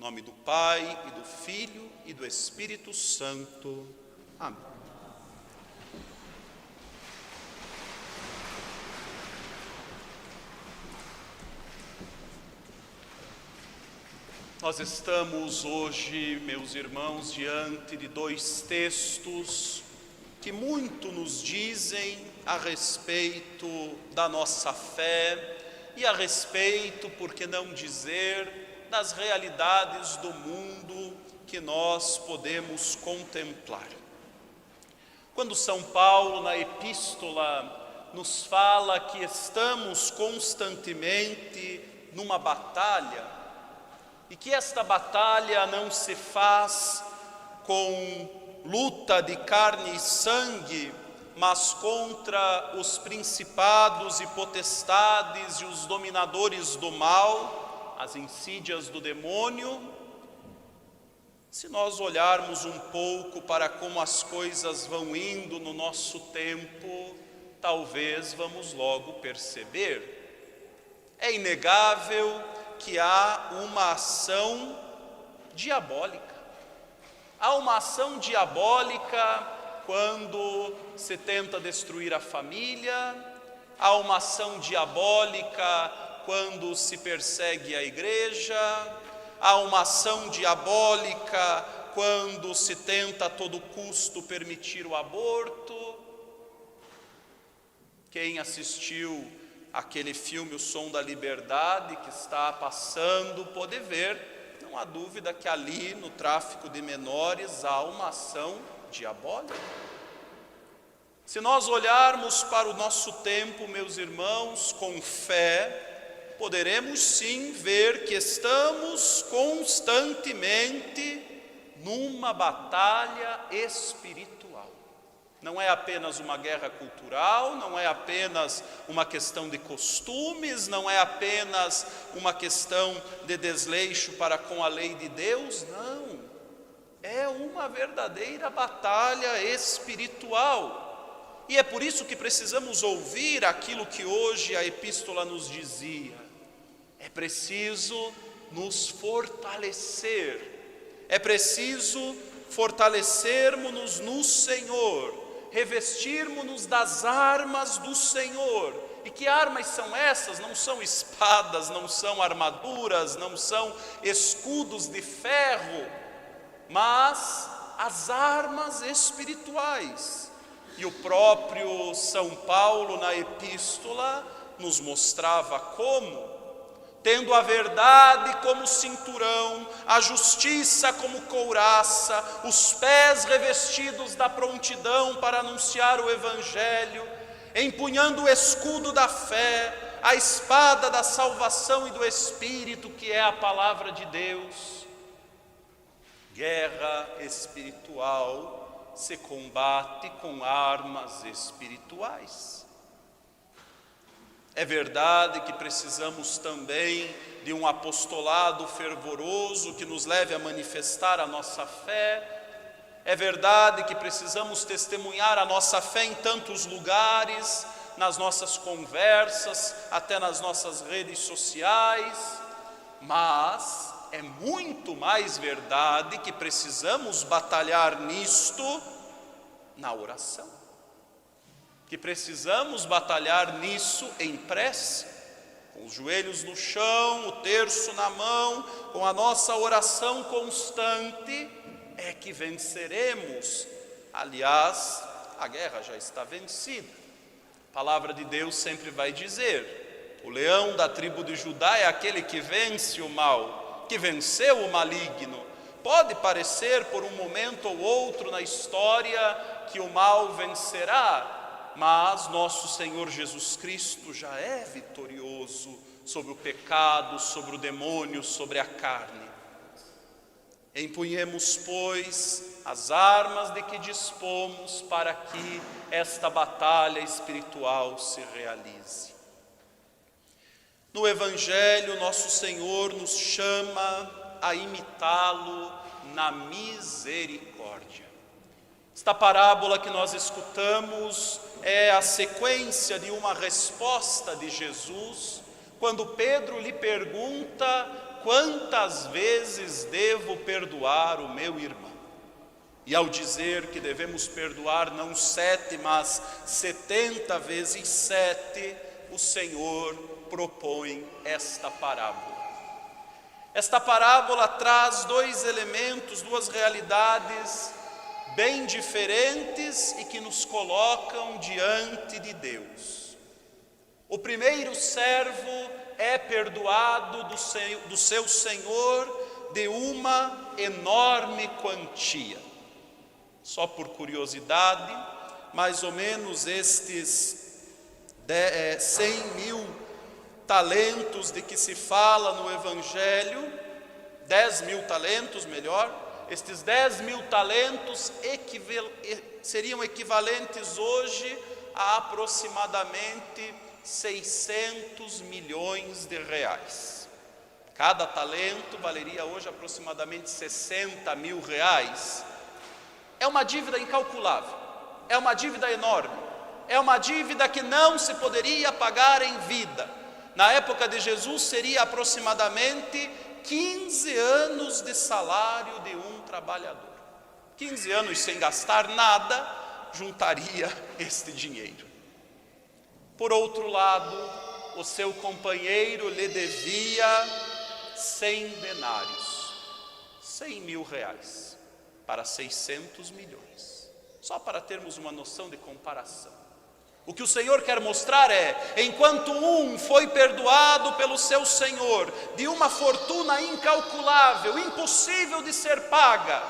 nome do Pai, e do Filho, e do Espírito Santo. Amém. Nós estamos hoje, meus irmãos, diante de dois textos que muito nos dizem a respeito da nossa fé e a respeito, por que não dizer, das realidades do mundo que nós podemos contemplar. Quando São Paulo, na epístola, nos fala que estamos constantemente numa batalha, e que esta batalha não se faz com luta de carne e sangue, mas contra os principados e potestades e os dominadores do mal, as insídias do demônio. Se nós olharmos um pouco para como as coisas vão indo no nosso tempo, talvez vamos logo perceber. É inegável que há uma ação diabólica. Há uma ação diabólica quando se tenta destruir a família, há uma ação diabólica quando se persegue a igreja, há uma ação diabólica quando se tenta a todo custo permitir o aborto. Quem assistiu aquele filme O Som da Liberdade que está passando, pode ver, não há dúvida que ali no tráfico de menores há uma ação diabólica. Se nós olharmos para o nosso tempo, meus irmãos, com fé, poderemos sim ver que estamos constantemente numa batalha espiritual. Não é apenas uma guerra cultural, não é apenas uma questão de costumes, não é apenas uma questão de desleixo para com a lei de Deus, não. É uma verdadeira batalha espiritual. E é por isso que precisamos ouvir aquilo que hoje a epístola nos dizia. É preciso nos fortalecer, é preciso fortalecermos-nos no Senhor, revestirmos-nos das armas do Senhor. E que armas são essas? Não são espadas, não são armaduras, não são escudos de ferro, mas as armas espirituais. E o próprio São Paulo, na epístola, nos mostrava como, tendo a verdade como cinturão, a justiça como couraça, os pés revestidos da prontidão para anunciar o Evangelho, empunhando o escudo da fé, a espada da salvação e do Espírito, que é a palavra de Deus. Guerra espiritual se combate com armas espirituais. É verdade que precisamos também de um apostolado fervoroso que nos leve a manifestar a nossa fé. É verdade que precisamos testemunhar a nossa fé em tantos lugares, nas nossas conversas, até nas nossas redes sociais. Mas é muito mais verdade que precisamos batalhar nisto na oração. Que precisamos batalhar nisso em prece, com os joelhos no chão, o terço na mão, com a nossa oração constante, é que venceremos. Aliás, a guerra já está vencida. A palavra de Deus sempre vai dizer: o leão da tribo de Judá é aquele que vence o mal, que venceu o maligno. Pode parecer por um momento ou outro na história que o mal vencerá, mas nosso Senhor Jesus Cristo já é vitorioso sobre o pecado, sobre o demônio, sobre a carne. Empunhemos, pois, as armas de que dispomos para que esta batalha espiritual se realize. No Evangelho, nosso Senhor nos chama a imitá-lo na misericórdia. Esta parábola que nós escutamos é a sequência de uma resposta de Jesus, quando Pedro lhe pergunta quantas vezes devo perdoar o meu irmão? E ao dizer que devemos perdoar não 7, mas 70 vezes 7, o Senhor propõe esta parábola. Esta parábola traz dois elementos, duas realidades bem diferentes e que nos colocam diante de Deus. O primeiro servo é perdoado do seu senhor de uma enorme quantia. Só por curiosidade, mais ou menos estes 100.000 talentos de que se fala no Evangelho, 10.000 talentos melhor, estes 10.000 talentos seriam equivalentes hoje a aproximadamente 600 milhões de reais. Cada talento valeria hoje aproximadamente 60 mil reais. É uma dívida incalculável, é uma dívida enorme, é uma dívida que não se poderia pagar em vida. Na época de Jesus seria aproximadamente 15 anos de salário de um trabalhador. 15 anos sem gastar nada, juntaria este dinheiro. Por outro lado, o seu companheiro lhe devia 100 denários, 100 mil reais, para 600 milhões. Só para termos uma noção de comparação. O que o Senhor quer mostrar é, enquanto um foi perdoado pelo seu Senhor de uma fortuna incalculável, impossível de ser paga,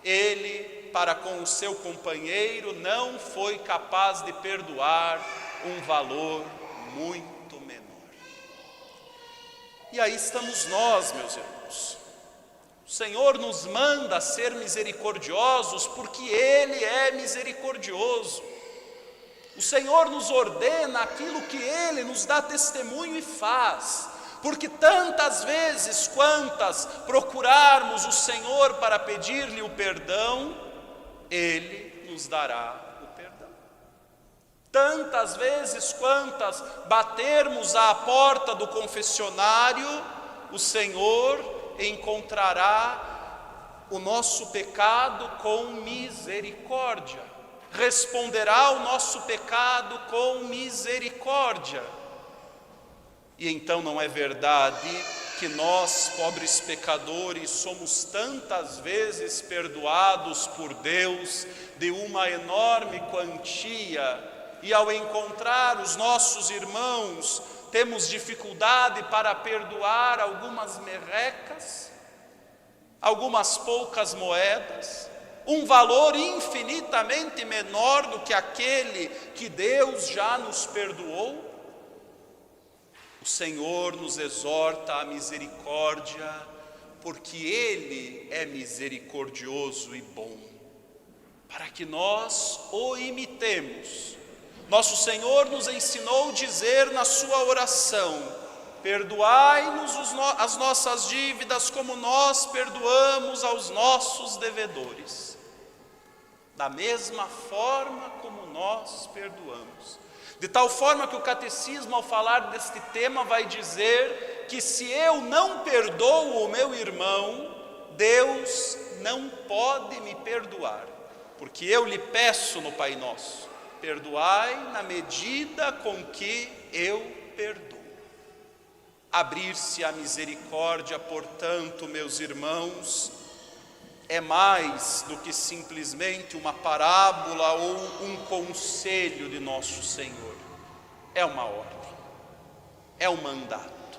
ele, para com o seu companheiro, não foi capaz de perdoar um valor muito menor. E aí estamos nós, meus irmãos. O Senhor nos manda ser misericordiosos porque Ele é misericordioso. O Senhor nos ordena aquilo que Ele nos dá testemunho e faz, porque tantas vezes quantas procurarmos o Senhor para pedir-lhe o perdão, Ele nos dará o perdão. Tantas vezes quantas batermos à porta do confessionário, o Senhor encontrará o nosso pecado com misericórdia. Responderá ao nosso pecado com misericórdia. E então não é verdade que nós, pobres pecadores, somos tantas vezes perdoados por Deus de uma enorme quantia, e ao encontrar os nossos irmãos, temos dificuldade para perdoar algumas merrecas, algumas poucas moedas, um valor infinitamente menor do que aquele que Deus já nos perdoou? O Senhor nos exorta à misericórdia, porque Ele é misericordioso e bom, para que nós o imitemos. Nosso Senhor nos ensinou a dizer na sua oração: perdoai-nos as nossas dívidas como nós perdoamos aos nossos devedores. Da mesma forma como nós perdoamos. De tal forma que o catecismo, ao falar deste tema, vai dizer que se eu não perdoo o meu irmão, Deus não pode me perdoar. Porque eu lhe peço no Pai Nosso: perdoai na medida com que eu perdoo. Abrir-se à misericórdia, portanto, meus irmãos, é mais do que simplesmente uma parábola ou um conselho de nosso Senhor. É uma ordem, é um mandato.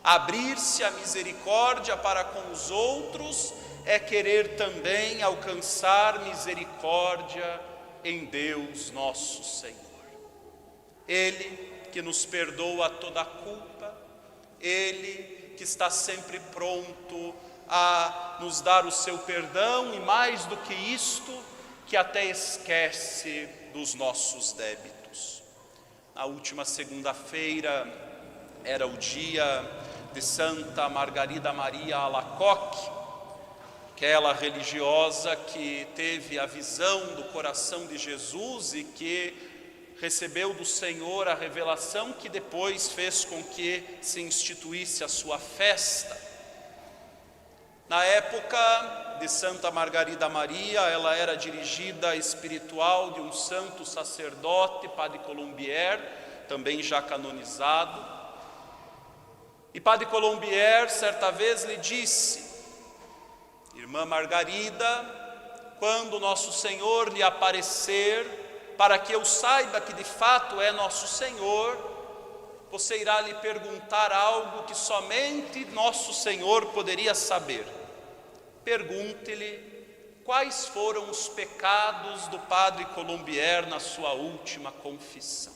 Abrir-se à misericórdia para com os outros é querer também alcançar misericórdia em Deus nosso Senhor. Ele que nos perdoa toda a culpa, Ele que está sempre pronto a nos dar o seu perdão, e mais do que isto, que até esquece dos nossos débitos. Na última segunda-feira era o dia de Santa Margarida Maria Alacoque, aquela religiosa que teve a visão do coração de Jesus e que recebeu do Senhor a revelação que depois fez com que se instituísse a sua festa. Na época de Santa Margarida Maria, ela era dirigida espiritual de um santo sacerdote, Padre Colombier, também já canonizado. E Padre Colombier certa vez lhe disse: irmã Margarida, quando nosso Senhor lhe aparecer, para que eu saiba que de fato é nosso Senhor, você irá lhe perguntar algo que somente nosso Senhor poderia saber. Pergunte-lhe quais foram os pecados do Padre Colombier na sua última confissão.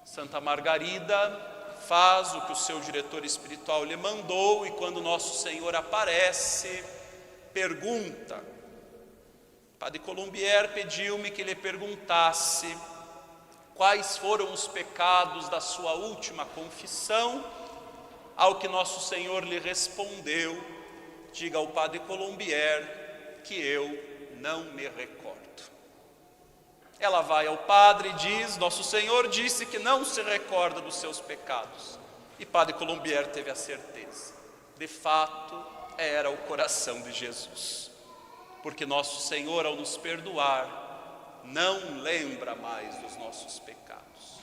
Santa Margarida faz o que o seu diretor espiritual lhe mandou, e quando nosso Senhor aparece, pergunta. Padre Colombier pediu-me que lhe perguntasse quais foram os pecados da sua última confissão, ao que nosso Senhor lhe respondeu: diga ao Padre Colombier que eu não me recordo. Ela vai ao padre e diz: nosso Senhor disse que não se recorda dos seus pecados. E Padre Colombier teve a certeza, de fato era o coração de Jesus. Porque nosso Senhor, ao nos perdoar, não lembra mais dos nossos pecados,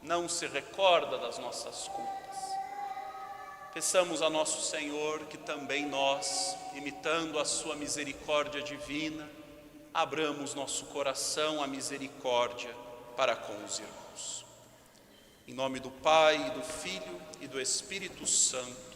não se recorda das nossas culpas. Peçamos a nosso Senhor que também nós, imitando a sua misericórdia divina, abramos nosso coração à misericórdia para com os irmãos. Em nome do Pai, e do Filho e do Espírito Santo.